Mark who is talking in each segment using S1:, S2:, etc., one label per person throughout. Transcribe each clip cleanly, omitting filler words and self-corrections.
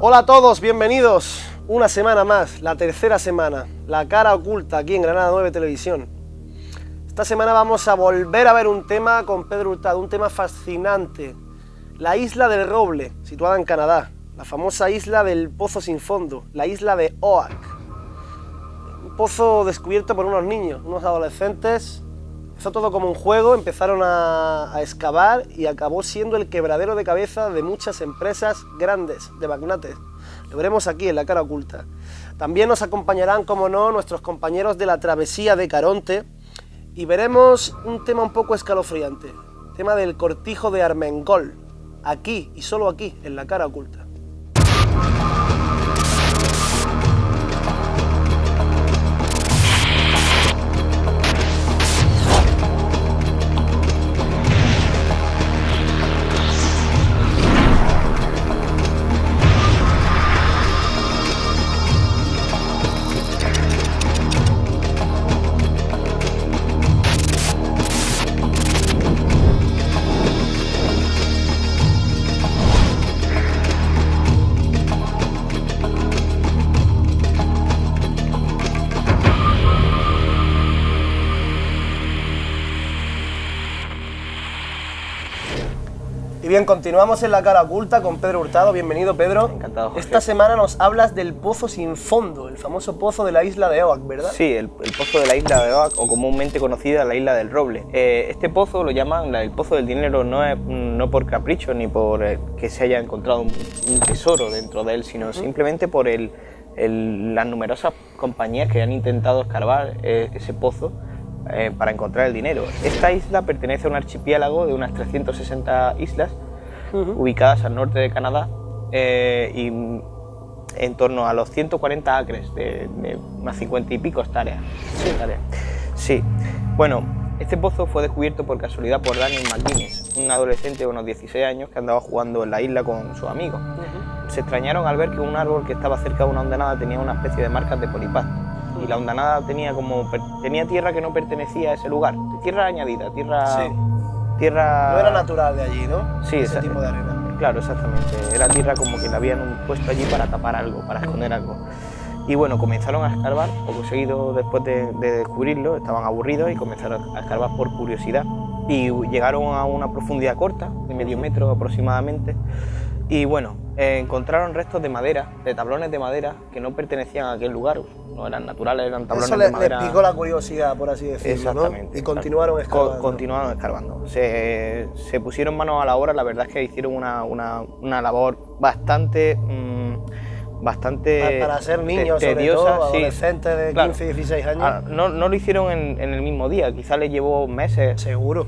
S1: Hola a todos, bienvenidos. Una semana más, la tercera semana, La Cara Oculta, aquí en Granada 9 Televisión. Esta semana vamos a volver a ver un tema con Pedro Hurtado, un tema fascinante. La isla del Roble, situada en Canadá. La famosa isla del Pozo Sin Fondo, la isla de Oak. Un pozo descubierto por unos niños, unos adolescentes. Empezó todo como un juego, empezaron a excavar y acabó siendo el quebradero de cabeza de muchas empresas grandes, de magnates. Lo veremos aquí en La Cara Oculta. También nos acompañarán, como no, nuestros compañeros de la Travesía de Caronte y veremos un tema un poco escalofriante, el tema del cortijo de Armengol, aquí y solo aquí, en La Cara Oculta. Y bien, continuamos en La Cara Oculta con Pedro Hurtado. Bienvenido, Pedro.
S2: Encantado, Jorge.
S1: Esta semana nos hablas del Pozo Sin Fondo, el famoso pozo de la isla de Oak, ¿verdad?
S2: Sí, el pozo de la isla de Oak, o comúnmente conocida la isla del Roble. Este pozo lo llaman el pozo del dinero, no por capricho ni por que se haya encontrado un tesoro dentro de él, sino simplemente por las numerosas compañías que han intentado escarbar ese pozo para encontrar el dinero. Esta isla pertenece a un archipiélago de unas 360 islas ubicadas al norte de Canadá y en torno a los 140 acres de unas 50 y pico hectáreas. Sí. Bueno, este pozo fue descubierto por casualidad por Daniel McGuinness, un adolescente de unos 16 años que andaba jugando en la isla con sus amigos. Se extrañaron al ver que un árbol que estaba cerca de una hondanada tenía una especie de marcas de polipasto. Y la hondanada tenía tierra que no pertenecía a ese lugar, tierra añadida, tierra...
S1: No era natural de allí, ¿no?
S2: Sí,
S1: ese tipo de arena.
S2: Claro, exactamente. Era tierra como que la habían puesto allí para tapar algo, para esconder algo. Y bueno, comenzaron a escarbar, poco seguido después de descubrirlo, estaban aburridos y comenzaron a escarbar por curiosidad. Y llegaron a una profundidad corta, de medio metro aproximadamente, y bueno, encontraron restos de madera, de tablones de madera que no pertenecían a aquel lugar, no eran naturales, eran tablones de madera.
S1: Les picó la curiosidad, por así decirlo.
S2: Exactamente.
S1: ¿No? Y continuaron escarbando.
S2: Continuaron escarbando. Se pusieron manos a la obra, la verdad es que hicieron una labor bastante
S1: para ser niños,
S2: tediosa,
S1: sobre todo, adolescentes de 15 y 16 años.
S2: No lo hicieron en el mismo día, quizás les llevó meses.
S1: Seguro,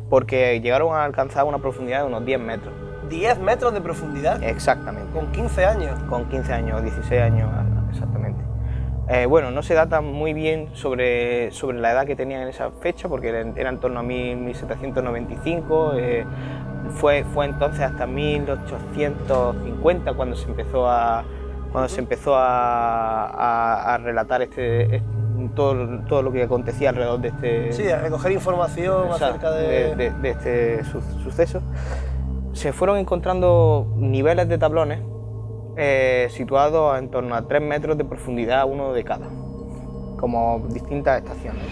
S2: porque llegaron a alcanzar una profundidad de unos 10 metros.
S1: ¿10 metros de profundidad?
S2: Exactamente.
S1: ¿Con 15 años?
S2: Con 15 años, 16 años, exactamente. Bueno, no se data muy bien sobre la edad que tenían en esa fecha, porque era en torno a 1795, fue entonces hasta 1850 cuando se empezó a relatar todo lo que acontecía alrededor de este...
S1: Sí, a recoger información acerca de
S2: este suceso. Se fueron encontrando niveles de tablones situados en torno a 3 metros de profundidad, uno de cada, como distintas estaciones.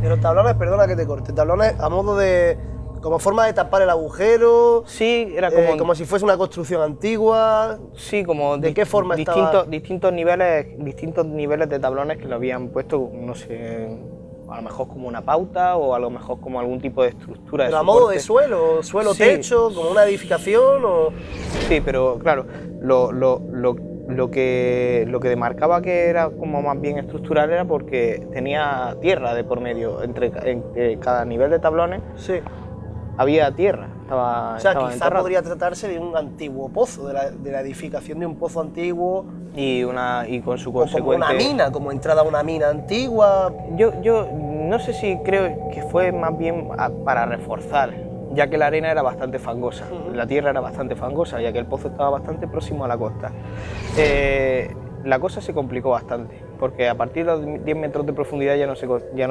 S1: Pero tablones, perdona que te corte, tablones a modo de... como forma de tapar el agujero.
S2: Sí, era
S1: como si fuese una construcción antigua.
S2: Sí, como
S1: ¿de qué forma estaba?
S2: Distintos niveles de tablones que lo habían puesto, no sé, a lo mejor como una pauta o a lo mejor como algún tipo de estructura.
S1: ¿Pero a modo de suelo sí. Techo, como una edificación o...?
S2: Sí, pero claro, lo que demarcaba que era como más bien estructural era porque tenía tierra de por medio, entre cada nivel de tablones. Sí. Había tierra,
S1: quizás podría tratarse de un antiguo pozo, de la edificación de un pozo antiguo
S2: y con su consecuente...
S1: como una mina, como entrada a una mina antigua.
S2: Yo no sé si creo que fue más bien para reforzar, ya que la arena era bastante fangosa, la tierra era bastante fangosa, ya que el pozo estaba bastante próximo a la costa. La cosa se complicó bastante, porque a partir de los 10 metros de profundidad ya no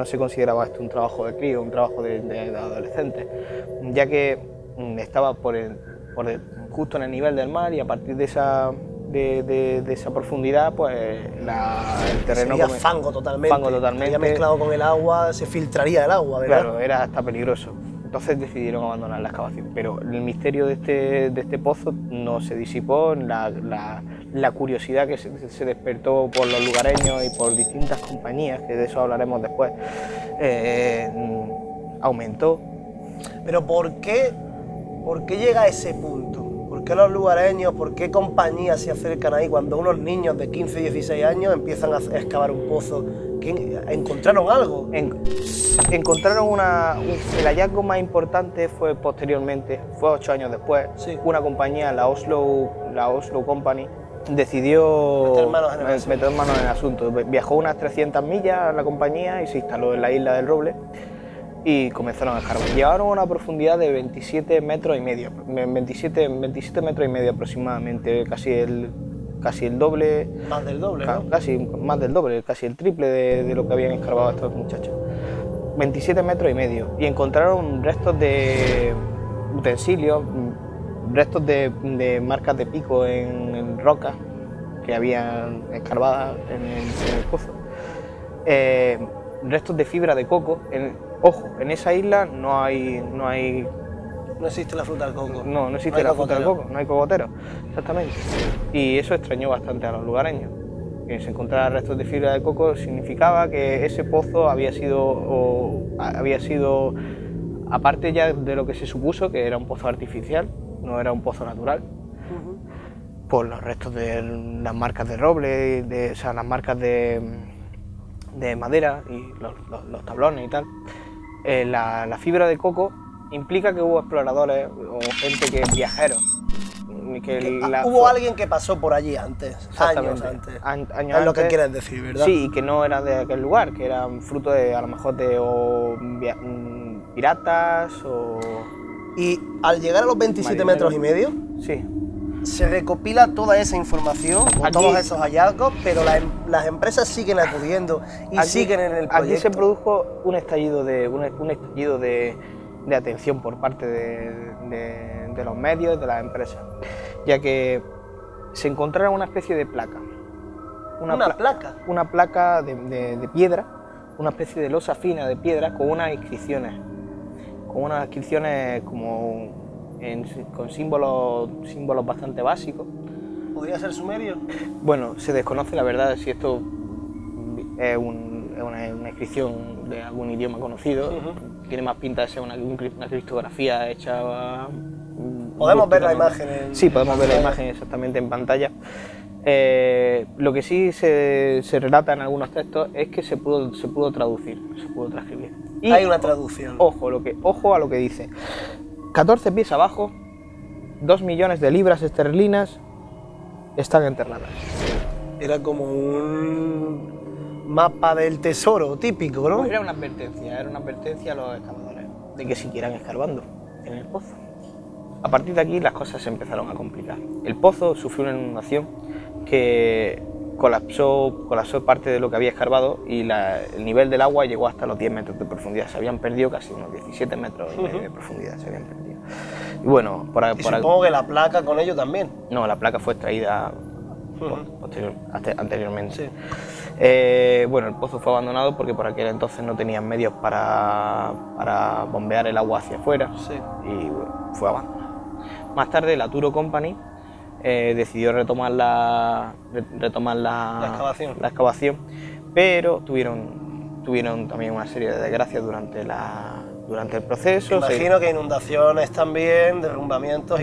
S2: se consideraba esto un trabajo de crío, un trabajo de adolescente, ya que estaba justo en el nivel del mar y a partir de de esa profundidad, pues el terreno...
S1: Sería fango totalmente.
S2: Fango totalmente.
S1: Estaría mezclado con el agua, se filtraría el agua, ¿verdad?
S2: Claro, era hasta peligroso. Entonces decidieron abandonar la excavación. Pero el misterio de este pozo no se disipó, la curiosidad que se despertó por los lugareños y por distintas compañías, que de eso hablaremos después, aumentó.
S1: Pero ¿por qué llega a ese punto? ¿Por qué los lugareños, por qué compañías se acercan ahí cuando unos niños de 15 y 16 años empiezan a excavar un pozo? ¿Encontraron algo?
S2: Encontraron el hallazgo más importante fue posteriormente, fue 8 años después.
S1: Sí.
S2: Una compañía, la Oslo Company, decidió meter manos en el asunto. Viajó unas 300 millas la compañía y se instaló en la isla del Roble y comenzaron a escarbar. Llegaron a una profundidad de 27 metros y medio, 27 metros y medio aproximadamente, casi el doble.
S1: Más del doble, ¿no?
S2: Casi más del doble, casi el triple de lo que habían escarbado estos muchachos. 27 metros y medio. Y encontraron restos de utensilios, restos de marcas de pico en rocas que habían escarbadas en el pozo. Restos de fibra de coco. Ojo, en esa isla no
S1: existe la fruta del coco.
S2: No existe la fruta del coco, no hay cocotero, exactamente. Y eso extrañó bastante a los lugareños. Que se encontrara restos de fibra de coco significaba que ese pozo había sido, aparte ya de lo que se supuso, que era un pozo artificial, no era un pozo natural, por los restos de las marcas de roble, las marcas de madera y los tablones y tal. La fibra de coco implica que hubo exploradores o gente que viajeros.
S1: Hubo alguien que pasó por allí antes, años antes. Es lo que quieres decir, ¿verdad?
S2: Sí, y que no era de aquel lugar, que eran fruto de, a lo mejor, de piratas o...
S1: Y al llegar a los 27 metros y medio,
S2: sí,
S1: se recopila toda esa información, todos esos hallazgos, pero las empresas siguen acudiendo y siguen en el proyecto.
S2: Aquí se produjo un estallido de atención por parte de los medios y de las empresas, ya que se encontraron una especie de placa. Una placa de piedra, una especie de losa fina de piedra con unas inscripciones como con símbolos bastante básicos.
S1: ¿Podría ser sumerio?
S2: Bueno, se desconoce la verdad si esto es una inscripción de algún idioma conocido. Tiene más pinta de ser una criptografía hecha...
S1: ¿Podemos ver la imagen?
S2: Sí, podemos ver la imagen exactamente en pantalla. Lo que sí se relata en algunos textos es que se pudo traducir, se pudo transcribir. Y
S1: hay una traducción.
S2: Ojo a lo que dice. 14 pies abajo, 2 millones de libras esterlinas están enterradas.
S1: Era como un mapa del tesoro típico, ¿no?
S2: Pues era una advertencia a los excavadores de que siguieran escarbando en el pozo. A partir de aquí las cosas se empezaron a complicar. El pozo sufrió una inundación que colapsó parte de lo que había escarbado y el nivel del agua llegó hasta los 10 metros de profundidad. Se habían perdido casi unos 17 metros de profundidad, se habían perdido. Y bueno,
S1: supongo que la placa con ello también.
S2: No, la placa fue extraída anteriormente.
S1: Sí.
S2: Bueno, el pozo fue abandonado porque por aquel entonces no tenían medios para bombear el agua hacia afuera.
S1: Sí.
S2: Y bueno, fue abandonado. Más tarde la Turo Company decidió retomar la excavación, pero tuvieron también una serie de desgracias durante el proceso.
S1: Imagino que inundaciones también, derrumbamientos.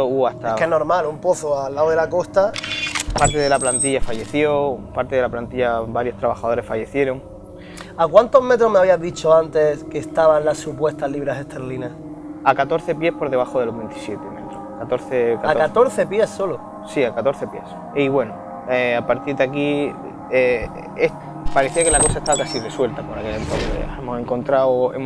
S2: Hubo hasta...
S1: Es que es normal, un pozo al lado de la costa.
S2: Parte de la plantilla falleció, varios trabajadores fallecieron.
S1: ¿A cuántos metros me habías dicho antes que estaban las supuestas libras esterlinas?
S2: A 14 pies por debajo de los 27 metros. 14.
S1: ¿A 14 pies solo?
S2: Sí, a 14 pies. Y bueno, a partir de aquí parecía que la cosa estaba casi resuelta por aquel entonces. Hemos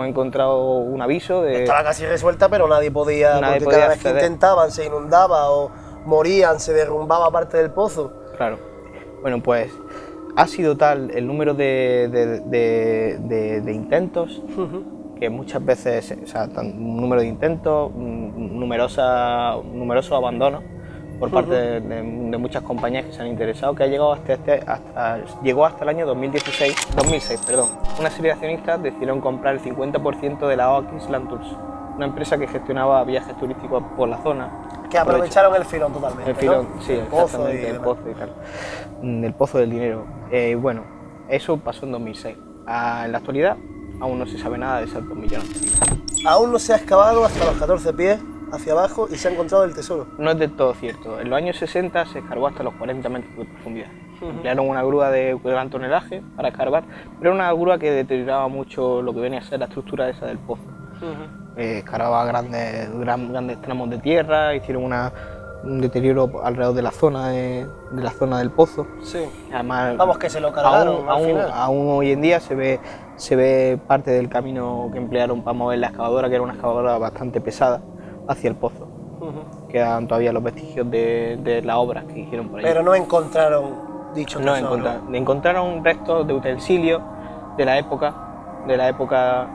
S2: encontrado un aviso de...
S1: Estaba casi resuelta, pero nadie podía porque cada vez que intentaban se inundaba o morían, se derrumbaba parte del pozo.
S2: Claro. Bueno, pues ha sido tal el número de intentos que muchas veces, un número de intentos, numerosos abandonos, por parte de muchas compañías que se han interesado, que ha llegado llegó hasta el año 2006, perdón. Una serie de accionistas decidieron comprar el 50% de la OAK Island Tours, una empresa que gestionaba viajes turísticos por la zona.
S1: Que aprovecharon el filón totalmente.
S2: El filón,
S1: ¿no?
S2: sí, exactamente, el pozo y tal. El pozo del dinero. Bueno, eso pasó en 2006. En la actualidad aún no se sabe nada de esos 2 millones de libras.
S1: Aún no se ha excavado hasta los 14 pies hacia abajo y se ha encontrado el tesoro.
S2: No es del todo cierto. En los años 60 se escarbó hasta los 40 metros de profundidad. Emplearon una grúa de gran tonelaje para escarbar, pero era una grúa que deterioraba mucho lo que venía a ser la estructura esa del pozo. Escarbaba grandes tramos de tierra, hicieron un deterioro alrededor de la zona del pozo.
S1: Sí.
S2: Además,
S1: vamos, que se lo cargaron
S2: aún hoy en día se ve parte del camino que emplearon para mover la excavadora, que era una excavadora bastante pesada, hacia el pozo. Quedan todavía los vestigios de las obras que hicieron por ahí.
S1: Pero no encontraron dicho tesoro.
S2: No encontraron restos de utensilios de la época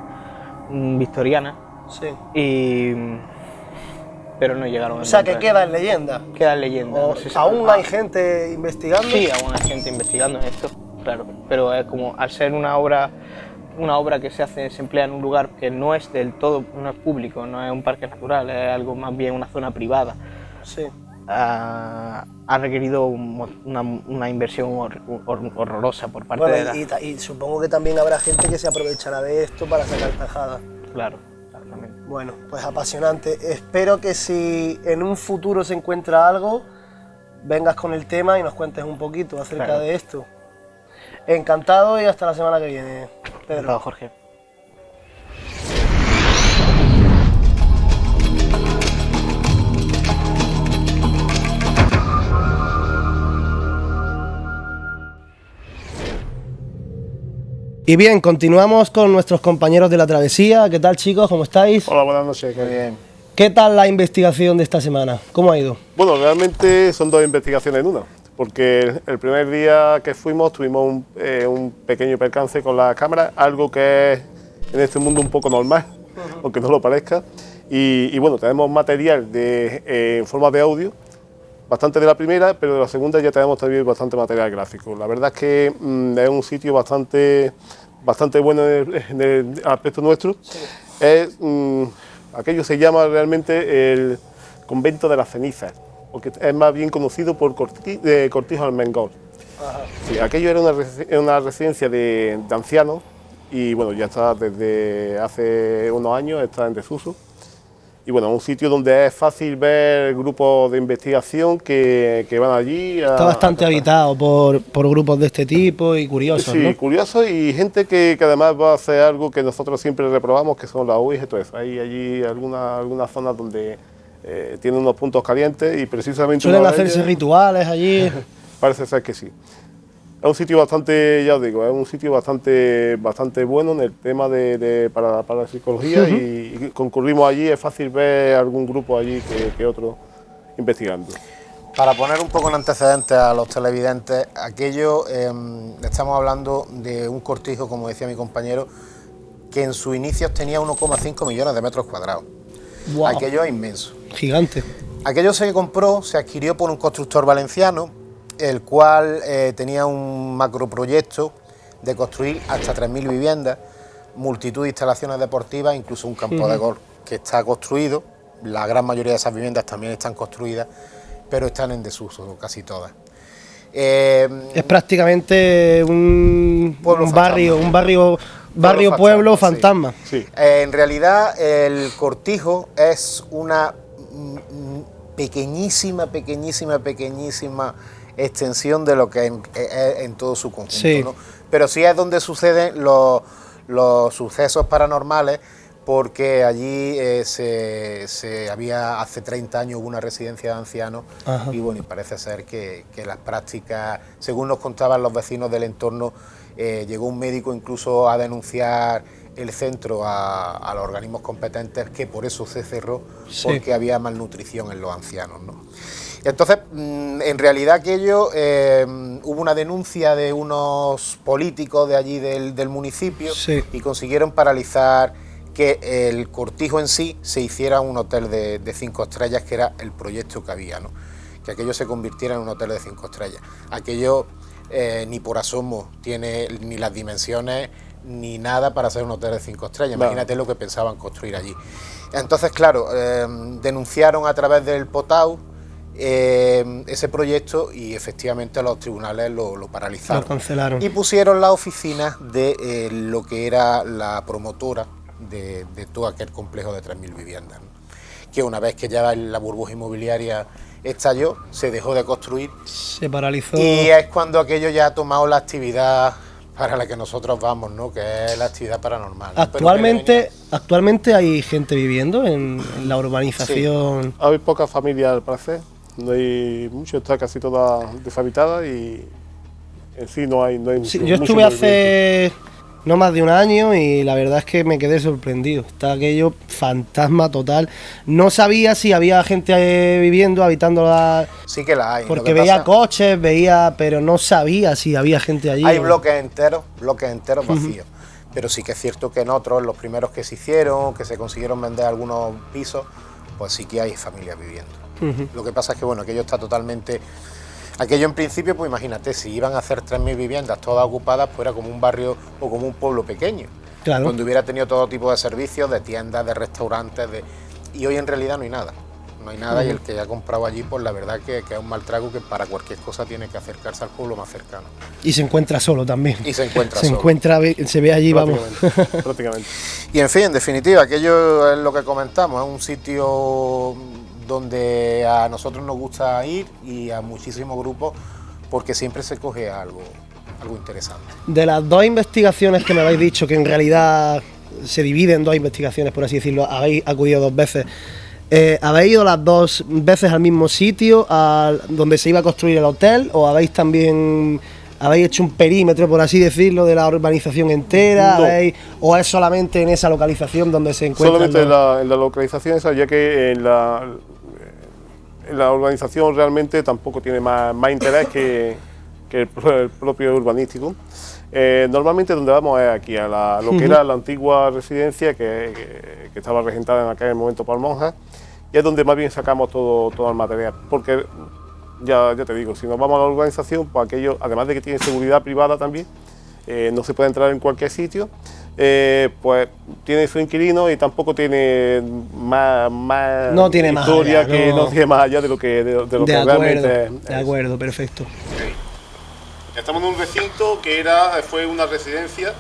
S2: victoriana.
S1: Sí.
S2: Pero no llegaron a
S1: O sea, que queda en leyenda.
S2: Queda en leyenda. No sé si
S1: ¿Aún hay gente investigando?
S2: Sí, aún hay gente investigando esto, claro. Pero es como, al ser una obra que se emplea en un lugar que no es del todo, no es público, no es un parque natural, es algo más bien una zona privada.
S1: Sí.
S2: Ha requerido una inversión horrorosa por parte de la...
S1: Y supongo que también habrá gente que se aprovechará de esto para sacar tajadas.
S2: Claro, exactamente.
S1: Bueno, pues apasionante. Espero que si en un futuro se encuentra algo, vengas con el tema y nos cuentes un poquito acerca de esto. Encantado y hasta la semana que viene, Pedro.
S2: Encantado, Jorge.
S1: Y bien, continuamos con nuestros compañeros de la travesía. ¿Qué tal, chicos? ¿Cómo estáis?
S3: Hola, buenas noches. Qué bien.
S1: ¿Qué tal la investigación de esta semana? ¿Cómo ha ido?
S3: Bueno, realmente son 2 investigaciones en una, porque el primer día que fuimos tuvimos un pequeño percance con la cámara, algo que es en este mundo un poco normal, aunque no lo parezca. Y bueno, tenemos material en forma de audio, bastante de la primera, pero de la segunda ya tenemos también bastante material gráfico. La verdad es que es un sitio bastante bueno en el aspecto nuestro. Sí. Aquello se llama realmente el Convento de las Cenizas, porque es más bien conocido por Cortijo Armengol. Sí, aquello era una residencia de ancianos y bueno, ya está desde hace unos años, está en desuso. Y bueno, un sitio donde es fácil ver grupos de investigación que van allí.
S1: Está bastante habitado por grupos de este tipo y curiosos,
S3: sí, ¿no? Curiosos y gente que además va a hacer algo que nosotros siempre reprobamos, que son las UIs y todo eso. Hay allí algunas zonas donde tienen unos puntos calientes y precisamente...
S1: ¿Suelen hacerse rituales allí?
S3: Parece ser que sí. Es un sitio bastante, ya os digo, es un sitio bastante bueno en el tema para la psicología y concurrimos allí, es fácil ver algún grupo allí que otro investigando.
S4: Para poner un poco en antecedentes a los televidentes, aquello, estamos hablando de un cortijo, como decía mi compañero, que en sus inicios tenía 1,5 millones de metros cuadrados. Wow. Aquello es inmenso.
S1: Gigante.
S4: Aquello se adquirió por un constructor valenciano, el cual tenía un macroproyecto de construir hasta 3.000 viviendas, multitud de instalaciones deportivas, incluso un campo de golf que está construido. La gran mayoría de esas viviendas también están construidas, pero están en desuso, casi todas.
S1: Es prácticamente un pueblo fantasma.
S4: Sí. En realidad el cortijo es una pequeñísima extensión de lo que en todo su conjunto, sí. ¿No? Pero sí es donde suceden los sucesos paranormales, porque allí había hace 30 años una residencia de ancianos. Ajá. Y bueno, y parece ser que las prácticas, según nos contaban los vecinos del entorno, llegó un médico incluso a denunciar el centro a los organismos competentes, que por eso se cerró, sí. Porque había malnutrición en los ancianos, ¿no? Entonces, en realidad aquello, hubo una denuncia de unos políticos de allí del municipio, sí. Y consiguieron paralizar que el cortijo en sí se hiciera un hotel de 5 estrellas, que era el proyecto que había, ¿no? que aquello se convirtiera en un hotel de 5 estrellas. Aquello ni por asomo tiene ni las dimensiones ni nada para ser un hotel de 5 estrellas. Imagínate lo que pensaban construir allí. Entonces, claro, denunciaron a través del POTAU ese proyecto y efectivamente los tribunales lo paralizaron.
S1: Lo cancelaron.
S4: Y pusieron la oficina de lo que era la promotora de todo aquel complejo de 3.000 viviendas, ¿no? Que una vez que ya la burbuja inmobiliaria estalló, se dejó de construir.
S1: Se paralizó.
S4: Y es cuando aquello ya ha tomado la actividad para la que nosotros vamos, ¿no? Que es la actividad paranormal, ¿no?
S1: Actualmente hay gente viviendo en la urbanización.
S3: Sí. Hay pocas familias al parecer, no hay mucho, está casi toda deshabitada y en sí no hay mucho.
S1: Sí, yo estuve hace no más de un año y la verdad es que me quedé sorprendido. Está aquello fantasma total. No sabía si había gente viviendo, habitando la...
S4: Sí que la hay.
S1: Porque veía coches, pero no sabía si había gente allí.
S4: Hay bloques enteros vacíos. Pero sí que es cierto que en otros, los primeros que se hicieron, que se consiguieron vender algunos pisos, pues sí que hay familias viviendo. Lo que pasa es que, bueno, aquello está totalmente... Aquello en principio, pues imagínate, si iban a hacer 3.000 viviendas todas ocupadas, pues era como un barrio o como un pueblo pequeño.
S1: Claro.
S4: Donde hubiera tenido todo tipo de servicios, de tiendas, de restaurantes, y hoy en realidad no hay nada. No hay nada y el que ha comprado allí, pues la verdad que es un mal trago que para cualquier cosa tiene que acercarse al pueblo más cercano.
S1: Y se encuentra solo también.
S4: Y se encuentra
S1: solo. Se ve allí, vamos.
S3: Prácticamente.
S4: Y en fin, en definitiva, aquello es lo que comentamos, es un sitio donde a nosotros nos gusta ir y a muchísimos grupos porque siempre se coge algo interesante.
S1: De las dos investigaciones que me habéis dicho, que en realidad se dividen en dos investigaciones, por así decirlo, habéis acudido 2 veces. ¿Habéis ido las 2 veces al mismo sitio, donde se iba a construir el hotel, o habéis hecho un perímetro, por así decirlo, de la urbanización entera?
S3: No.
S1: ¿O es solamente en esa localización donde se encuentra?
S3: Solamente en la localización esa, ya que en la urbanización realmente tampoco tiene más interés que el propio urbanístico. Normalmente donde vamos es aquí, a lo que era la antigua residencia que estaba regentada en aquel momento por monjas, y es donde más bien sacamos todo el material, porque ya te digo, si nos vamos a la urbanización, pues aquello, además de que tiene seguridad privada también, no se puede entrar en cualquier sitio, pues tiene su inquilino y tampoco tiene más
S1: no tiene
S3: historia,
S1: más allá,
S3: no tiene más allá de lo que realmente es.
S1: De acuerdo, perfecto.
S5: Estamos en un recinto que fue una residencia.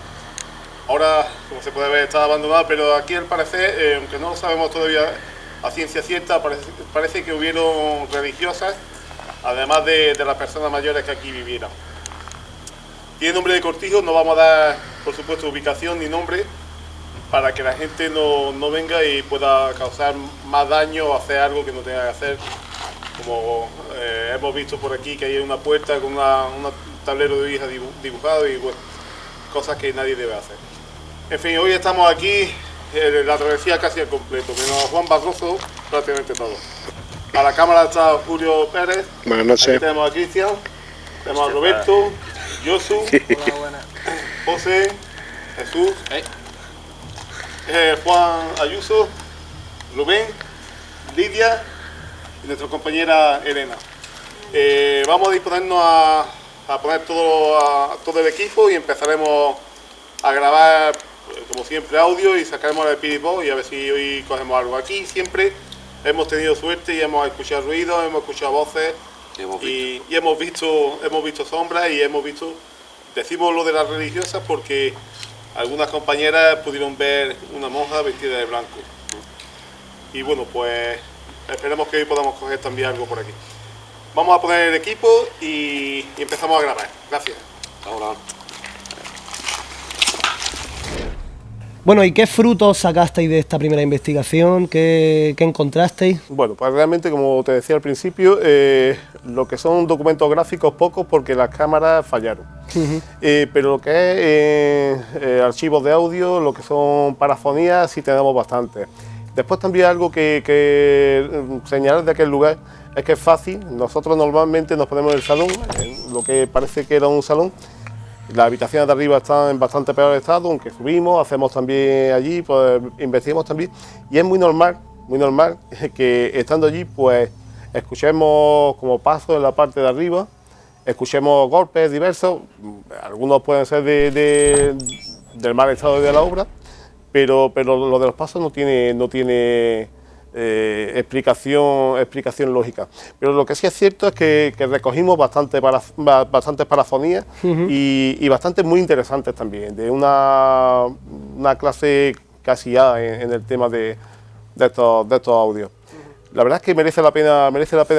S5: Ahora, como se puede ver, está abandonada, pero aquí al parecer, aunque no lo sabemos todavía a ciencia cierta, parece que hubieron religiosas, además de las personas mayores que aquí vivieran. Tiene nombre de cortijo, no vamos a dar, por supuesto, ubicación ni nombre, para que la gente no venga y pueda causar más daño o hacer algo que no tenga que hacer. Como hemos visto por aquí, que hay una puerta con un tablero de Ouija dibujado y bueno, cosas que nadie debe hacer. En fin, hoy estamos aquí, la travesía casi al completo, menos Juan Barroso, prácticamente todo. A la cámara está Julio Pérez.
S3: Buenas noches.
S5: Aquí tenemos a Cristian, tenemos a Roberto, Josu, José, Jesús, Juan Ayuso, Rubén, Lidia y nuestra compañera Elena. Vamos a disponernos a poner todo el equipo y empezaremos a grabar, como siempre, audio y sacaremos el Spirit Box y a ver si hoy cogemos algo. Aquí siempre hemos tenido suerte y hemos escuchado ruidos, hemos escuchado voces y hemos visto sombras y decimos lo de las religiosas porque algunas compañeras pudieron ver una monja vestida de blanco. Y bueno, pues esperemos que hoy podamos coger también algo por aquí. Vamos a poner el equipo y empezamos a grabar. Gracias. Ahora.
S1: Bueno, ¿y qué frutos sacasteis de esta primera investigación? ¿Qué encontrasteis?
S3: Bueno, pues realmente, como te decía al principio, lo que son documentos gráficos pocos porque las cámaras fallaron. Pero lo que es archivos de audio, lo que son parafonías, sí tenemos bastante. Después también algo que señalar de aquel lugar es que es fácil. Nosotros normalmente nos ponemos en el salón, lo que parece que era un salón. Las habitaciones de arriba están en bastante peor estado, aunque subimos, hacemos también allí, pues investigamos también. Y es muy normal que estando allí, pues escuchemos como pasos en la parte de arriba, escuchemos golpes diversos, algunos pueden ser del mal estado de la obra, pero lo de los pasos no tiene explicación lógica. Pero lo que sí es cierto es que recogimos bastantes parafonías y bastantes muy interesantes también, de una clase casi A en el tema de estos audios. La verdad es que merece la pena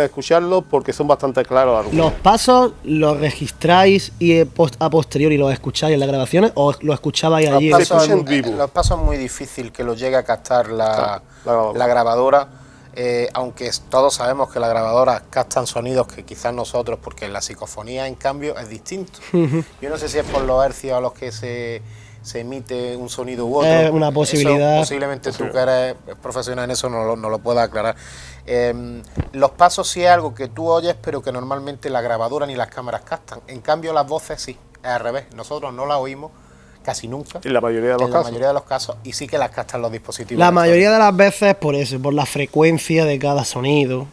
S3: escucharlos porque son bastante claros algunos.
S1: ¿Los pasos los registráis y a posteriori los escucháis en las grabaciones o los escuchabais allí?
S4: Los pasos
S3: en vivo.
S4: Los pasos es muy difícil que los llegue a captar la grabadora, aunque todos sabemos que las grabadoras captan sonidos que quizás nosotros, porque la psicofonía en cambio es distinto. Yo no sé si es por los hercios a los que se emite un sonido u otro.
S1: Es una posibilidad.
S4: Eso, posiblemente tú que eres profesional en eso no lo puedas aclarar. Los pasos sí es algo que tú oyes, pero que normalmente la grabadora ni las cámaras captan. En cambio las voces sí, es al revés. Nosotros no las oímos casi nunca.
S3: En la mayoría de los casos.
S4: La mayoría de los casos, y sí que las captan los dispositivos.
S1: La mayoría de las veces por eso, por la frecuencia de cada sonido.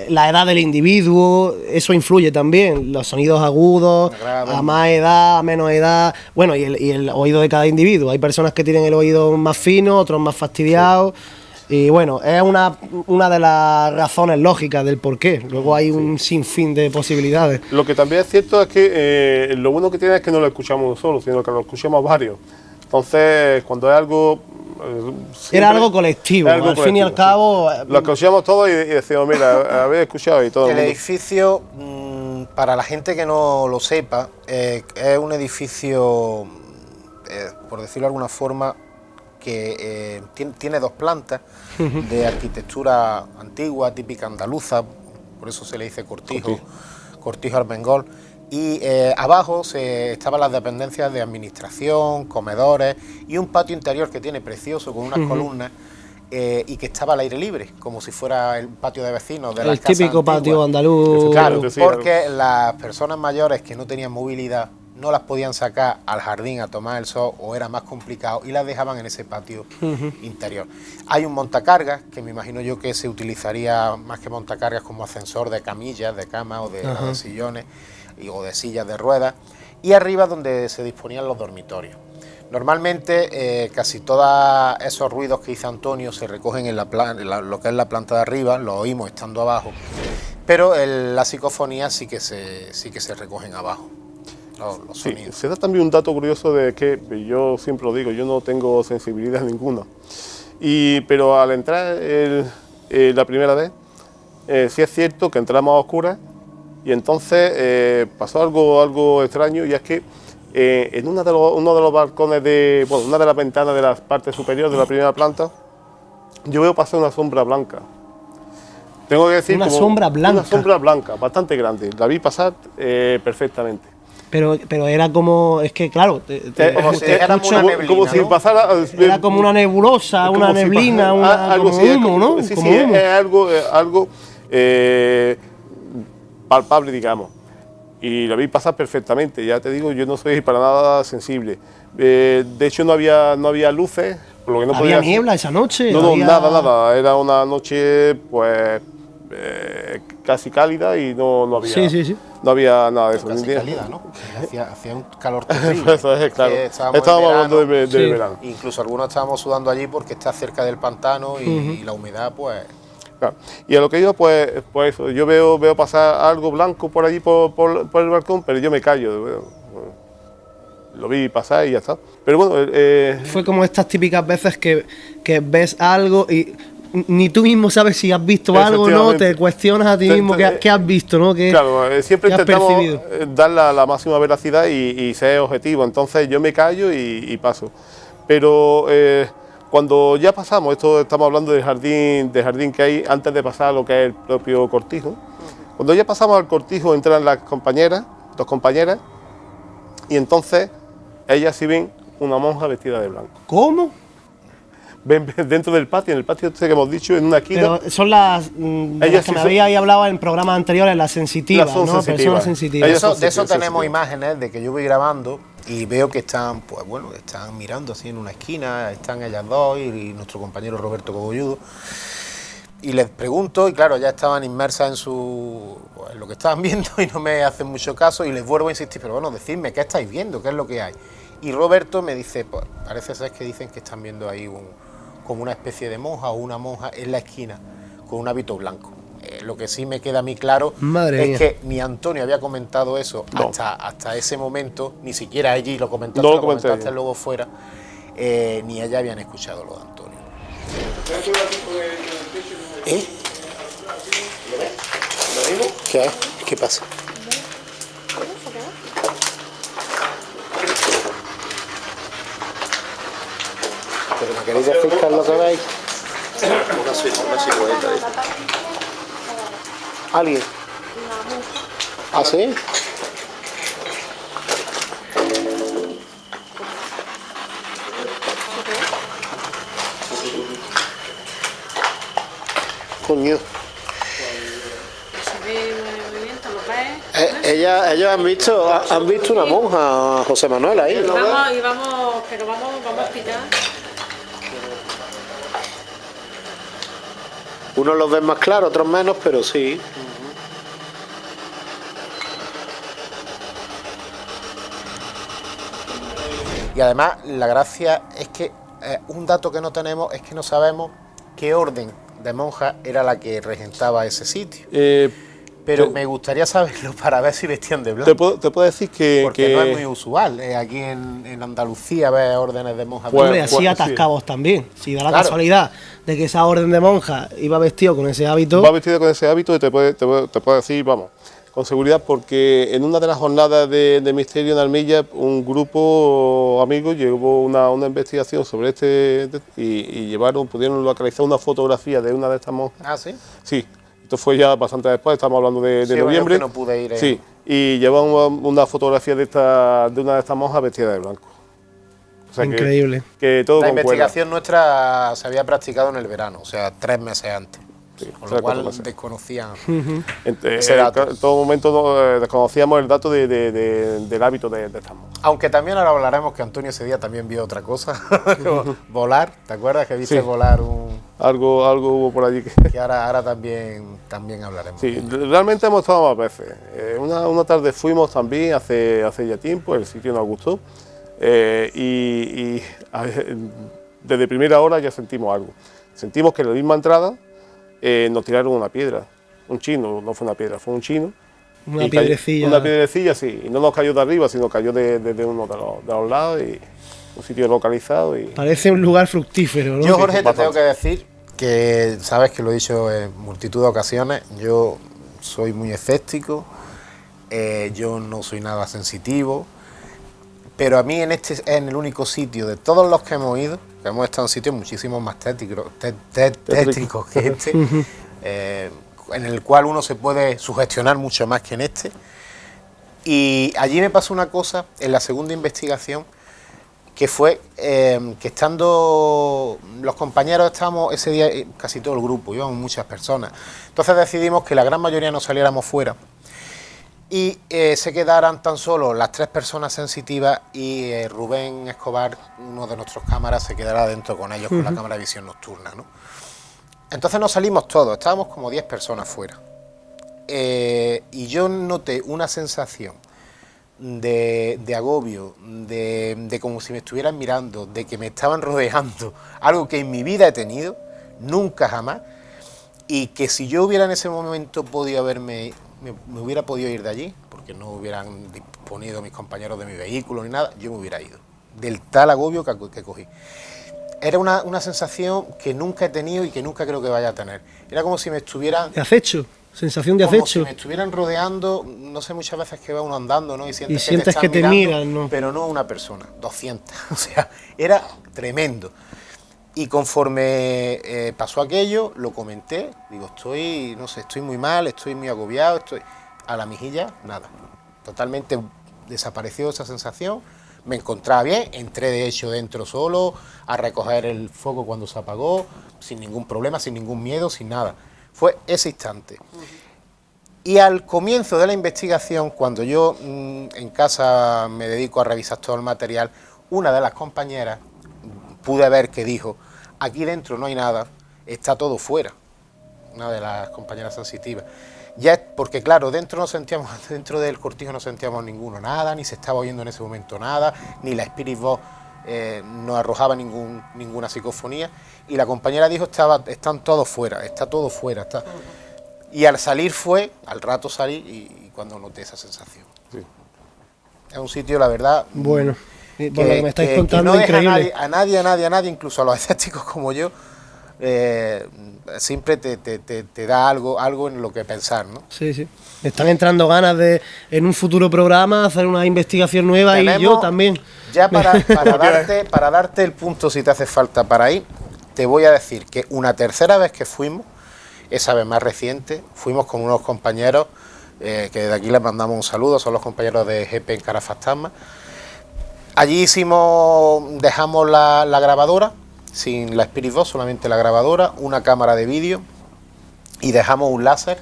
S1: La edad del individuo, eso influye también, los sonidos agudos, a más edad, a menos edad, bueno, y el oído de cada individuo. Hay personas que tienen el oído más fino, otros más fastidiados, y bueno, es una de las razones lógicas del porqué. Luego hay un sinfín de posibilidades.
S3: Lo que también es cierto es que lo bueno que tiene es que no lo escuchamos uno solo, sino que lo escuchamos varios. Entonces, cuando es algo...
S1: Era algo colectivo, al fin y al cabo.
S3: Sí. Lo escuchamos todos y decimos, mira, habéis escuchado y todo.
S4: El edificio, para la gente que no lo sepa, es un edificio, por decirlo de alguna forma, que tiene dos plantas de arquitectura antigua, típica andaluza, por eso se le dice cortijo Armengol. Y abajo estaban las dependencias de administración, comedores y un patio interior que tiene precioso con unas columnas y que estaba al aire libre, como si fuera el patio de vecinos de las casas
S1: típico
S4: antiguas.
S1: Patio andaluz.
S4: Claro, porque las personas mayores que no tenían movilidad no las podían sacar al jardín a tomar el sol o era más complicado y las dejaban en ese patio interior. Hay un montacargas que me imagino yo que se utilizaría más que montacargas como ascensor de camillas, de cama o de sillones o de sillas de ruedas, y arriba donde se disponían los dormitorios. Normalmente casi todos esos ruidos que dice Antonio se recogen en lo que es la planta de arriba, lo oímos estando abajo, pero la psicofonía sí que se recogen abajo. Los sonidos.
S3: Se da también un dato curioso de que yo siempre lo digo, yo no tengo sensibilidad ninguna, pero al entrar la primera vez, sí es cierto que entramos a oscuras. Y entonces pasó algo extraño, y es que en uno de los balcones una de las ventanas de la parte superior de la primera planta, yo veo pasar una sombra blanca. Tengo que decir
S1: una sombra
S3: blanca, bastante grande. La vi pasar perfectamente.
S1: Pero era como, es que claro,
S3: como si pasara,
S1: era como una nebulosa, una neblina, algo como humo, ¿no?
S3: Sí,
S1: como
S3: sí,
S1: humo.
S3: es algo palpable, digamos, y lo vi pasar perfectamente. Ya te digo, yo no soy para nada sensible. De hecho, no había luces, por lo que no
S1: ¿Había niebla esa noche?
S3: No, nada. Era una noche, pues, casi cálida y no había.
S1: Sí.
S3: No había nada de eso.
S4: Casi cálida, ¿no? Hacía un calor terrible.
S3: Eso es, claro. Estábamos hablando de verano.
S4: Incluso algunos estábamos sudando allí porque está cerca del pantano y la humedad, pues.
S3: Claro. Y a lo que iba, pues eso, yo veo pasar algo blanco por allí, por el balcón, pero yo me callo. Lo vi pasar y ya está. Pero bueno...
S1: Fue como estas típicas veces que ves algo y ni tú mismo sabes si has visto algo o no, te cuestionas a ti mismo qué has visto, ¿no?
S3: Claro, siempre intentamos dar la máxima veracidad y ser objetivo. Entonces yo me callo y paso. Pero... cuando ya pasamos, estamos hablando del jardín que hay antes de pasar a lo que es el propio cortijo. Cuando ya pasamos al cortijo entran las dos compañeras, y entonces ellas sí ven una monja vestida de blanco.
S1: ¿Cómo?
S3: Ven dentro del patio, en el patio que hemos dicho, en una esquina.
S1: Pero son las que me había hablado en programas anteriores, las sensitivas, ¿no? Personas sensitivas.
S4: De eso tenemos imágenes de que yo voy grabando y veo que están mirando así en una esquina, están ellas dos y nuestro compañero Roberto Cogolludo. Y les pregunto, y claro, ya estaban inmersas en lo que estaban viendo y no me hacen mucho caso, y les vuelvo a insistir, pero bueno, decidme, ¿qué estáis viendo? ¿Qué es lo que hay? Y Roberto me dice, pues parece ser que dicen que están viendo ahí como una especie de monja o una monja en la esquina, con un hábito blanco. Lo que sí me queda a mí claro es que ni Antonio había comentado eso hasta ese momento, ni siquiera allí lo comentaste,
S3: No
S4: lo comentaste luego fuera, ni ella habían escuchado lo de Antonio. ¿Eh? ¿Qué? ¿Qué pasa? ¿Pero me queréis decir qué es lo que veis? Una silueta de esta. ¿Alguien? ¿Ah, sí? Coño.
S6: Se ve el movimiento, ¿lo ves?
S4: Ellos han visto una monja, José Manuel, ahí.
S6: Pero vamos a pillar.
S4: Unos los ven más claros, otros menos, pero sí. Y además, la gracia es que un dato que no tenemos es que no sabemos qué orden de monjas era la que regentaba ese sitio. Pero me gustaría saberlo para ver si vestían de blanco.
S3: Te puedo decir que...
S4: Porque no es muy usual. Aquí en Andalucía ver órdenes de monjas.
S1: Hombre, así atascados también. Si da la casualidad de que esa orden de monja iba vestido con ese hábito...
S3: Va vestido con ese hábito y te puedo decir, vamos, con seguridad, porque en una de las jornadas de misterio en Armilla, un grupo amigo llevó una investigación sobre y pudieron localizar una fotografía de una de estas monjas.
S4: Ah, ¿sí?
S3: Sí. Esto fue ya bastante después, estamos hablando de noviembre.
S4: Bueno, que no pude ir.
S3: Sí, y llevan una fotografía de una de estas monjas vestida de blanco. O sea
S1: increíble.
S3: Que todo
S4: la
S3: concuerda.
S4: investigación nuestra se había practicado en el verano, o sea, 3 meses antes.
S3: Sí,
S4: con lo cual desconocían
S3: ese dato. En todo momento desconocíamos el dato del hábito de estas monjas.
S4: Aunque también ahora hablaremos que Antonio ese día también vio otra cosa, volar, ¿te acuerdas que viste volar un...?
S3: Algo hubo por allí
S4: que ahora también hablaremos.
S3: Sí, realmente hemos estado más veces. Una tarde fuimos también hace ya tiempo, el sitio nos gustó desde primera hora ya sentimos algo. Sentimos que en la misma entrada nos tiraron una piedra, un chino, no fue una piedra, fue un chino.
S1: Una piedrecilla.
S3: Una piedrecilla, sí, y no nos cayó de arriba, sino cayó desde uno de los lados, y un sitio localizado.
S1: Parece un lugar fructífero, ¿no?
S4: Yo, Jorge, te tengo que decir que, sabes que lo he dicho en multitud de ocasiones, yo soy muy escéptico, yo no soy nada sensitivo, pero a mí este es el único sitio de todos los que hemos ido, que hemos estado en sitios muchísimo más tétricos que este, en el cual uno se puede sugestionar mucho más que en este. Y allí me pasó una cosa en la segunda investigación, que fue que estando los compañeros, estábamos ese día casi todo el grupo, íbamos muchas personas, entonces decidimos que la gran mayoría nos saliéramos fuera y se quedaran tan solo las 3 personas sensitivas y Rubén Escobar, uno de nuestros cámaras, se quedará dentro con ellos con la cámara de visión nocturna, ¿no? Entonces nos salimos todos, estábamos como 10 personas fuera y yo noté una sensación de agobio, de como si me estuvieran mirando, de que me estaban rodeando, algo que en mi vida he tenido, nunca jamás, y que si yo hubiera en ese momento podido me hubiera podido ir de allí, porque no hubieran disponido mis compañeros de mi vehículo ni nada, yo me hubiera ido, del tal agobio que cogí. Era una sensación que nunca he tenido y que nunca creo que vaya a tener. Era como si me estuvieran...
S1: ¿De acecho? Sensación de acecho.
S4: Como si me estuvieran rodeando, no sé, muchas veces que va uno andando, ¿no? Y
S1: sientes que te miran, ¿no?
S4: Pero no una persona, 200. O sea, era tremendo. Y conforme pasó aquello, lo comenté, digo, estoy muy mal, estoy muy agobiado, a la mejilla, nada. Totalmente desapareció esa sensación, me encontraba bien, entré de hecho dentro solo, a recoger el foco cuando se apagó, sin ningún problema, sin ningún miedo, sin nada. Fue ese instante. Y al comienzo de la investigación, cuando yo en casa me dedico a revisar todo el material, una de las compañeras pude ver que dijo, aquí dentro no hay nada, está todo fuera. compañeras sensitivas. Ya es porque, claro, dentro del cortijo no sentíamos ninguno, nada, ni se estaba oyendo en ese momento nada, ni la Spirit Box no arrojaba ninguna psicofonía, y la compañera dijo, están todos fuera, está todo fuera. Y al rato salí y cuando noté esa sensación. Sí. Es un sitio, la verdad...
S1: Bueno, por lo que me estáis contando,
S4: que no
S1: increíble.
S4: Deja a nadie, incluso a los escépticos como yo, siempre te da algo en lo que pensar, ¿no?
S1: Sí, sí. Me están entrando ganas de, en un futuro programa, hacer una investigación nueva. Y yo también.
S4: Ya para darte el punto, si te hace falta para ir, te voy a decir que una tercera vez que fuimos, esa vez más reciente, fuimos con unos compañeros, que de aquí les mandamos un saludo, son los compañeros de GP en Carafantasma. Allí dejamos la grabadora, sin la Spirit Box, solamente la grabadora, una cámara de vídeo y dejamos un láser,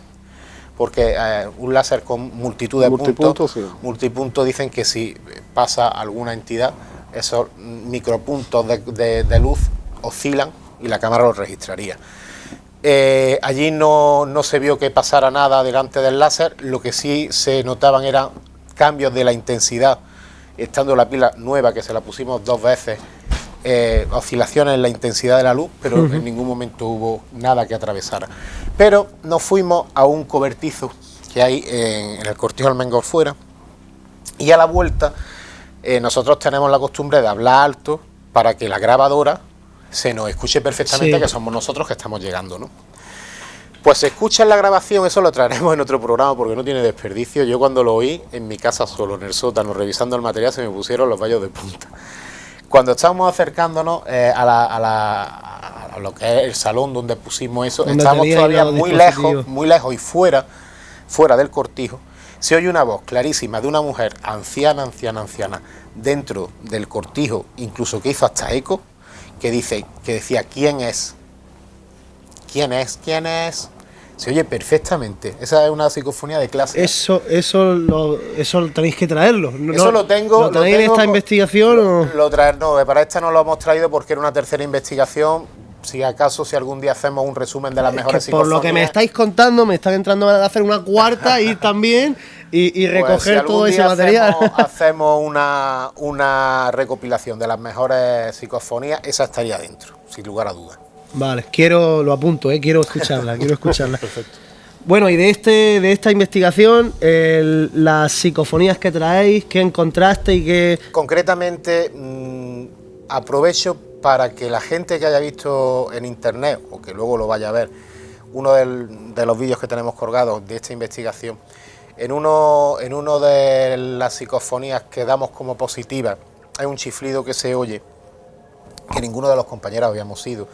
S4: porque un láser con multitud de puntos, sí. Multipuntos dicen que si pasa alguna entidad, esos micropuntos de luz oscilan y la cámara los registraría. Allí no se vio que pasara nada delante del láser, lo que sí se notaban eran cambios de la intensidad, estando la pila nueva, que se la pusimos 2 veces, oscilaciones en la intensidad de la luz, pero en ningún momento hubo nada que atravesara. Pero nos fuimos a un cobertizo que hay en el cortijo Almengor fuera, y a la vuelta nosotros tenemos la costumbre de hablar alto para que la grabadora se nos escuche perfectamente, sí. Que somos nosotros que estamos llegando, ¿no? Pues se escucha en la grabación, eso lo traeremos en otro programa porque no tiene desperdicio. Yo cuando lo oí en mi casa solo, en el sótano, revisando el material, se me pusieron los vellos de punta. Cuando estábamos acercándonos a lo que es el salón donde pusimos eso, estábamos todavía muy lejos y fuera del cortijo, se oye una voz clarísima de una mujer anciana, dentro del cortijo, incluso que hizo hasta eco, que decía, ¿quién es? ¿Quién es? Se oye perfectamente. Esa es una psicofonía de clase.
S1: Eso tenéis que traerlo.
S4: Eso lo tengo.
S1: ¿Lo tenéis en esta investigación?
S4: No, para esta no lo hemos traído porque era una tercera investigación. Si acaso, si algún día hacemos un resumen de las mejores psicofonías.
S1: Por lo que me estáis contando, me están entrando a hacer una cuarta, ir también y recoger pues, si todo ese material.
S4: Hacemos una recopilación de las mejores psicofonías, esa estaría dentro, sin lugar a dudas.
S1: Vale, lo apunto, quiero escucharla. Perfecto. Bueno, y de esta investigación, las psicofonías que traéis, ¿qué encontraste y qué...?
S4: Concretamente, aprovecho para que la gente que haya visto en internet, o que luego lo vaya a ver, uno de los vídeos que tenemos colgados de esta investigación, en uno de las psicofonías que damos como positivas, hay un chiflido que se oye, que ninguno de los compañeros habíamos ido.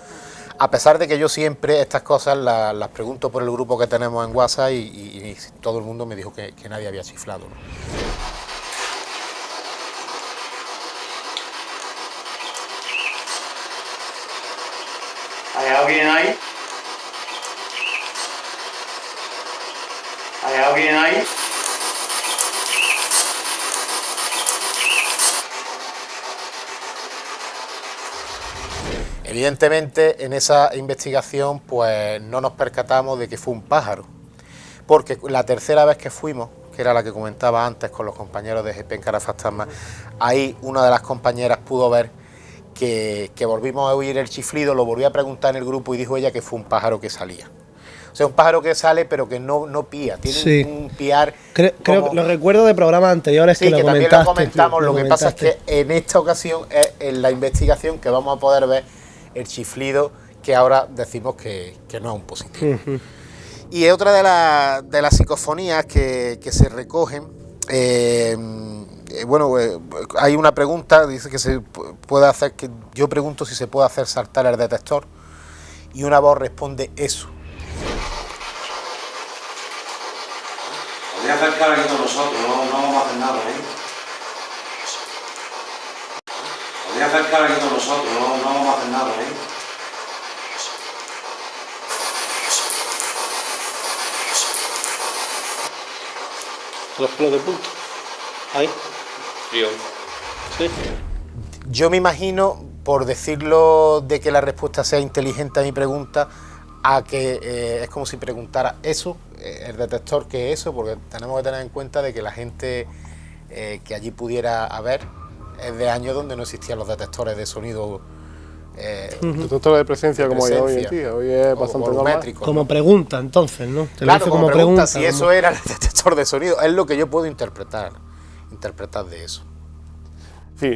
S4: A pesar de que yo siempre estas cosas las pregunto por el grupo que tenemos en WhatsApp y todo el mundo me dijo que nadie había chiflado, ¿no?
S7: ¿Hay alguien ahí? ¿Hay alguien ahí?
S4: Evidentemente, en esa investigación, pues no nos percatamos de que fue un pájaro, porque la tercera vez que fuimos, que era la que comentaba antes con los compañeros de GP en Carafantasma, ahí una de las compañeras pudo ver que volvimos a oír el chiflido, lo volví a preguntar en el grupo y dijo ella que fue un pájaro que salía. O sea, un pájaro que sale pero que no pía, tiene un piar...
S1: Creo que lo recuerdo de programas anteriores que lo comentaste.
S4: Sí, que también lo comentamos, lo que pasa es que en esta ocasión es en la investigación que vamos a poder ver el chiflido que ahora decimos que no es un positivo. Y otra de las psicofonías que se recogen, hay una pregunta, dice que se puede hacer, que yo pregunto si se puede hacer saltar el detector, y una voz responde eso.
S7: Podría acercar aquí con nosotros, no vamos a hacer nada, Podría acercar aquí con nosotros, no vamos a hacer nada,
S1: Los pelos de punta. Ahí.
S7: Frío.
S1: Sí.
S4: Yo me imagino, por decirlo de que la respuesta sea inteligente a mi pregunta, a que es como si preguntara eso, el detector, ¿qué es eso? Porque tenemos que tener en cuenta de que la gente que allí pudiera haber es de años donde no existían los detectores de sonido.
S3: Detectores de presencia como hay hoy en día, hoy es bastante normal.
S1: Como pregunta, entonces, ¿no? Te lo
S4: Claro,
S1: dice
S4: como pregunta, si
S1: como-
S4: eso era el detector de sonido, es lo que yo puedo interpretar de eso.
S3: Sí,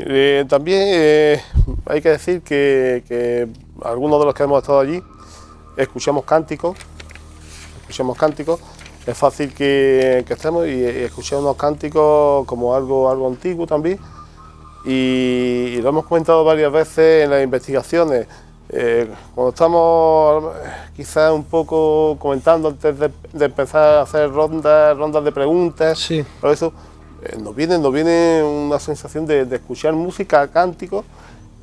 S3: también hay que decir que algunos de los que hemos estado allí escuchamos cánticos. Es fácil que estemos y escuchemos unos cánticos como algo antiguo también. Y lo hemos comentado varias veces en las investigaciones. Cuando estamos quizás un poco comentando antes de empezar a hacer rondas de preguntas,
S1: Sí.
S3: por eso nos viene una sensación de escuchar música, cánticos,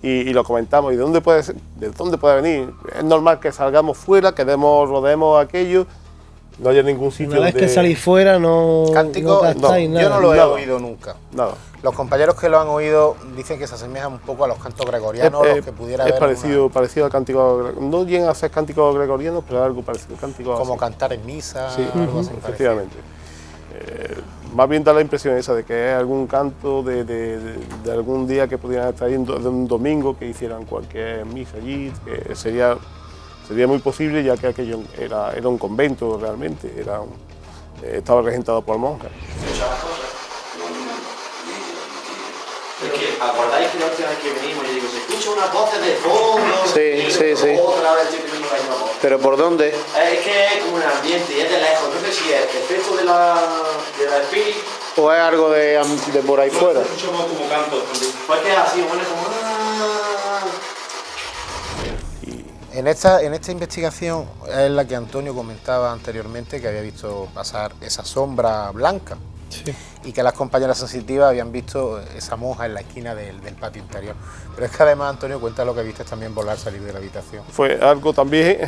S3: y lo comentamos. ¿Y de dónde puede venir? Es normal que salgamos fuera, que rodeemos aquello, no haya ningún sitio
S1: Una vez
S3: donde...
S1: que salís fuera no
S4: Cántico,
S1: captáis
S3: no,
S4: yo
S1: nada.
S4: no lo he
S3: Nada.
S4: oído nunca.
S3: Nada.
S4: Los compañeros que lo han oído dicen que se asemejan un poco a los cantos gregorianos, los que pudiera
S3: es
S4: haber
S3: parecido al cántico, no llegan a ser cánticos gregorianos, pero es algo parecido al cántico
S4: como
S3: así.
S4: cantar en misa,
S3: Sí,
S4: algo así parecido.
S3: efectivamente. Más bien da la impresión esa de que es algún canto de algún día que pudieran estar yendo, de un domingo, que hicieran cualquier misa allí, que sería muy posible, ya que aquello era un convento realmente, estaba regentado por monjas.
S7: Es que, ¿acordáis que la última vez que venimos yo digo, se escucha unas voces de fondo?
S4: Sí, sí, sí.
S7: Otra vez estoy teniendo la misma voz.
S4: ¿Pero por dónde?
S7: Es que es como un ambiente y es de lejos. No sé si es el efecto de la espíritu.
S4: ¿O es algo de por ahí fuera?
S7: Escucho más como canto. Pues que es así, bueno, como...
S4: En esta investigación es la que Antonio comentaba anteriormente, que había visto pasar esa sombra blanca.
S1: Sí.
S4: Y que las compañeras sensitivas habían visto esa monja en la esquina del patio interior. Pero es que además, Antonio, cuenta lo que viste también volar, salir de la habitación.
S3: Fue algo también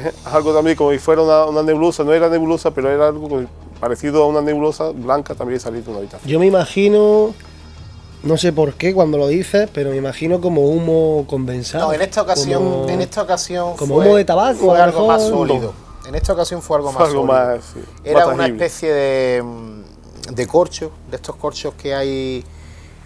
S3: como si fuera una nebulosa, no era nebulosa, pero era algo parecido a una nebulosa blanca también salir de una habitación.
S1: Yo me imagino, no sé por qué cuando lo dices, pero me imagino como humo condensado.
S4: No, en esta ocasión,
S1: como
S4: fue,
S1: humo de tabaco,
S4: fue
S1: a lo
S4: algo más
S1: mejor.
S4: sólido. En esta ocasión fue algo
S3: Fue
S4: más
S3: algo
S4: sólido.
S3: más, sí,
S4: Era
S3: más
S4: una
S3: tangible.
S4: especie de corcho, de estos corchos que hay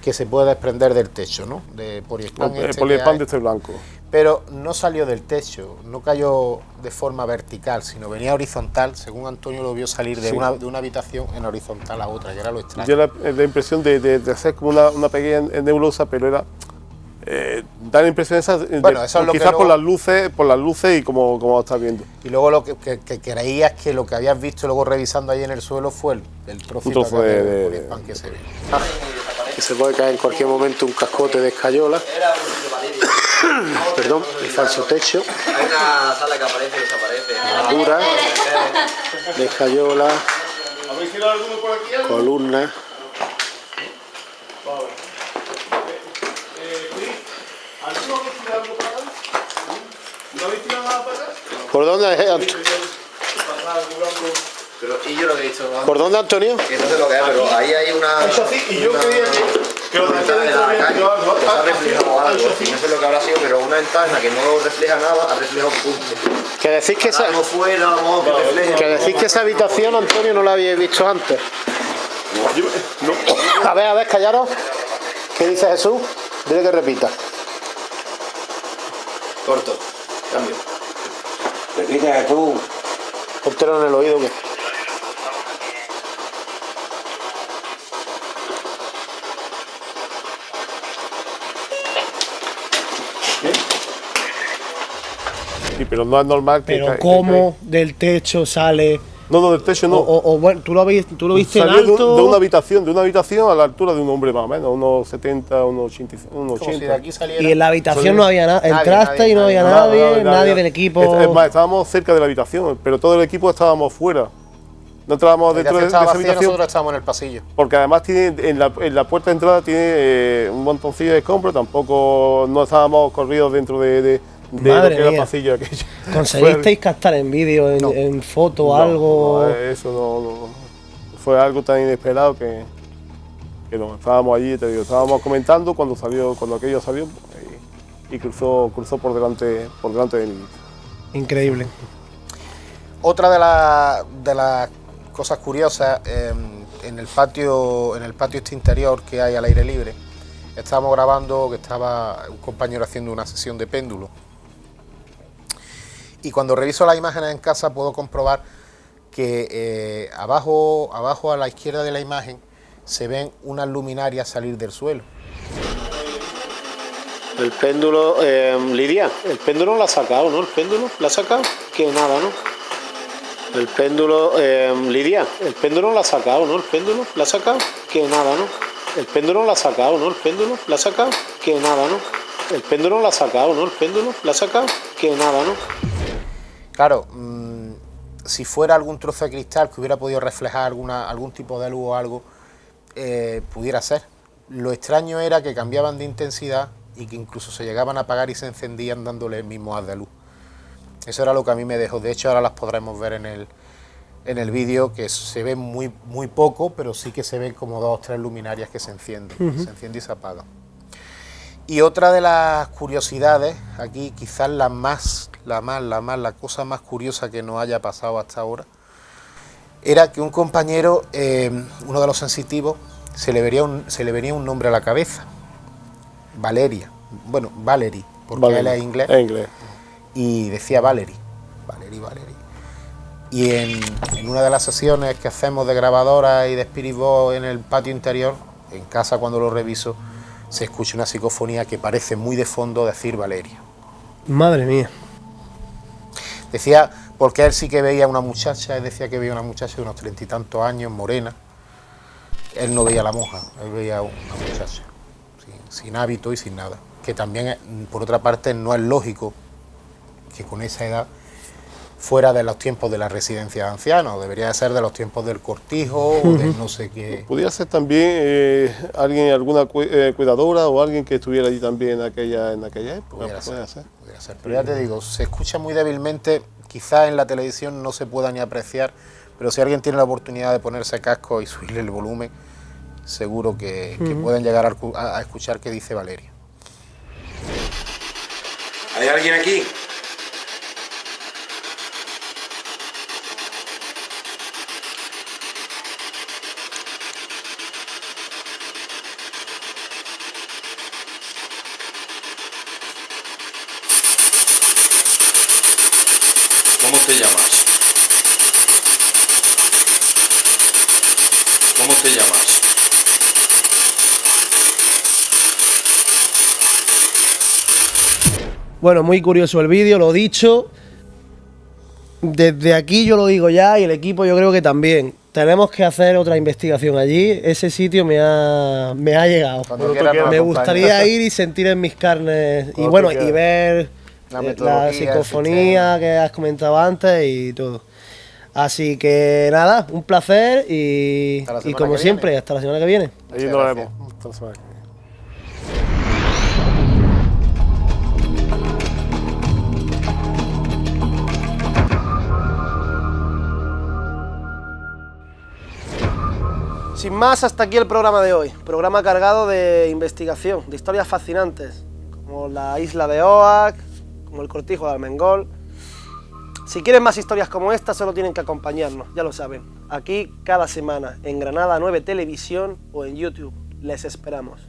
S4: que se puede desprender del techo, ¿no? De poliespán.
S3: El
S4: este
S3: poliespán
S4: que
S3: de
S4: hay.
S3: este blanco.
S4: Pero no salió del techo, no cayó de forma vertical, sino venía horizontal, según Antonio lo vio salir de,
S3: Sí.
S4: una habitación en horizontal a otra, que era lo extraño.
S3: Yo la impresión de hacer como una pequeña nebulosa, pero era da la impresión esa
S4: Bueno, eso es lo que
S3: quizás
S4: luego-
S3: por las luces y como estás viendo.
S4: Y luego lo que creías que lo que habías visto luego revisando ahí en el suelo fue el trocito
S3: Un trozo
S4: aquel
S3: de-
S4: poliespán que se ve. Que se puede caer en cualquier momento un cascote de escayola. Perdón, el falso techo,
S7: Hay una sala que aparece y desaparece.
S4: dura, de escayola, columnas. ¿Por dónde es,
S7: Pero, y yo lo que he visto, ¿no?
S4: ¿Por dónde, Antonio?
S7: Que no sé lo que es, pero ahí hay una...
S3: Eso sí, y yo creía que lo de aquí
S7: ventana en la
S3: adentro
S7: calle,
S3: había algo.
S7: que ha reflejado algo. No sé lo que habrá sido, pero una ventana que no refleja nada, ha reflejado un punto.
S4: Que decís que esa,
S7: Algo fuera, vamos, que refleje.
S4: que decís que esa habitación, Antonio, no la habíais visto antes. A ver, callaros. ¿Qué dice Jesús? Dile que repita.
S7: Corto, cambio.
S8: Repite tú.
S4: Póntelo en el oído. Que...
S3: Sí, pero no es normal que...
S1: Pero cómo del techo sale...
S3: No, del techo no.
S1: O bueno, tú lo viste en
S3: Salió
S1: alto...
S3: de una habitación a la altura de un hombre más o menos, unos 70, unos 80. Unos
S4: Como si de
S3: 80.
S4: aquí saliera...
S1: Y en la habitación no había nada.
S4: Nadie,
S1: Entraste y no había
S4: nadie,
S1: nadie del equipo.
S3: Es más, estábamos cerca de la habitación, pero todo el equipo estábamos fuera. No entrábamos
S4: La
S3: dentro de
S4: habitación estaba
S3: esa
S4: vacía,
S3: habitación,
S4: nosotros estábamos en el pasillo.
S3: porque además tiene en la puerta de entrada tiene un montoncillo de escombros, tampoco no estábamos corridos dentro de lo
S1: Madre
S3: que era el
S1: mía.
S3: pasillo aquello.
S1: ¿Conseguisteis captar en vídeo, en foto o algo?
S3: No, eso no. Fue algo tan inesperado que no, estábamos allí, te digo, estábamos comentando cuando aquello salió y cruzó por delante de mí.
S1: Increíble.
S4: Otra de las cosas curiosas, en el patio este interior que hay al aire libre, estábamos grabando, que estaba un compañero haciendo una sesión de péndulo. Y cuando reviso las imágenes en casa puedo comprobar que abajo a la izquierda de la imagen se ven unas luminarias salir del suelo.
S9: El péndulo, Lidia, el péndulo lo ha sacado, ¿no? El péndulo lo ha sacado, que nada, ¿no? El péndulo, Lidia, el péndulo lo ha sacado, ¿no? El péndulo lo ha sacado, que nada, ¿no? El péndulo lo ha sacado, ¿no? El péndulo lo ha sacado, que nada, ¿no? El péndulo lo ha sacado, ¿no? El péndulo lo ha sacado, que nada, ¿no?
S4: Claro, si fuera algún trozo de cristal que hubiera podido reflejar algún tipo de luz o algo, pudiera ser. Lo extraño era que cambiaban de intensidad y que incluso se llegaban a apagar y se encendían dándole el mismo haz de luz. Eso era lo que a mí me dejó. De hecho, ahora las podremos ver en el vídeo, que se ve muy poco, pero sí que se ven como 2 o 3 luminarias que se encienden. Se encienden y se apagan. Y otra de las curiosidades, aquí quizás la cosa más curiosa que nos haya pasado hasta ahora, era que un compañero, uno de los sensitivos, se le venía un nombre a la cabeza. Valeria, bueno, Valerie, porque él es inglés. Y decía Valerie. Y en una de las sesiones que hacemos de grabadora y de Spirit Box en el patio interior, en casa cuando lo reviso, se escucha una psicofonía que parece muy de fondo decir Valeria.
S1: Madre mía.
S4: Decía, porque él sí que veía una muchacha, él decía que veía una muchacha de unos 30 y tantos años, morena. Él no veía a la monja, él veía una muchacha, sin hábito y sin nada. Que también, por otra parte, no es lógico que con esa edad fuera de los tiempos de la residencia de ancianos, debería de ser de los tiempos del cortijo o de no sé qué.
S3: Podría ser también alguna cuidadora o alguien que estuviera allí también en aquella época.
S4: Podría ser. Pero ya te digo, se escucha muy débilmente, quizás en la televisión no se pueda ni apreciar, pero si alguien tiene la oportunidad de ponerse casco y subirle el volumen, seguro que pueden llegar a escuchar qué dice Valeria.
S8: ¿Hay alguien aquí? ¿Cómo te llamas? ¿Cómo te llamas?
S1: Bueno, muy curioso el vídeo, lo dicho. Desde aquí yo lo digo ya y el equipo yo creo que también. Tenemos que hacer otra investigación allí. Ese sitio me ha llegado. Me gustaría ir y sentir en mis carnes y bueno, y ver la psicofonía que has comentado antes y todo. Así que nada, un placer y como siempre, hasta la semana que viene.
S3: Ahí nos vemos. Hasta la semana que viene.
S1: Sin más, hasta aquí el programa de hoy. Programa cargado de investigación, de historias fascinantes, como la isla de Oak, como el cortijo de Armengol. Si quieren más historias como esta, solo tienen que acompañarnos, ya lo saben. Aquí cada semana, en Granada 9 Televisión o en YouTube. Les esperamos.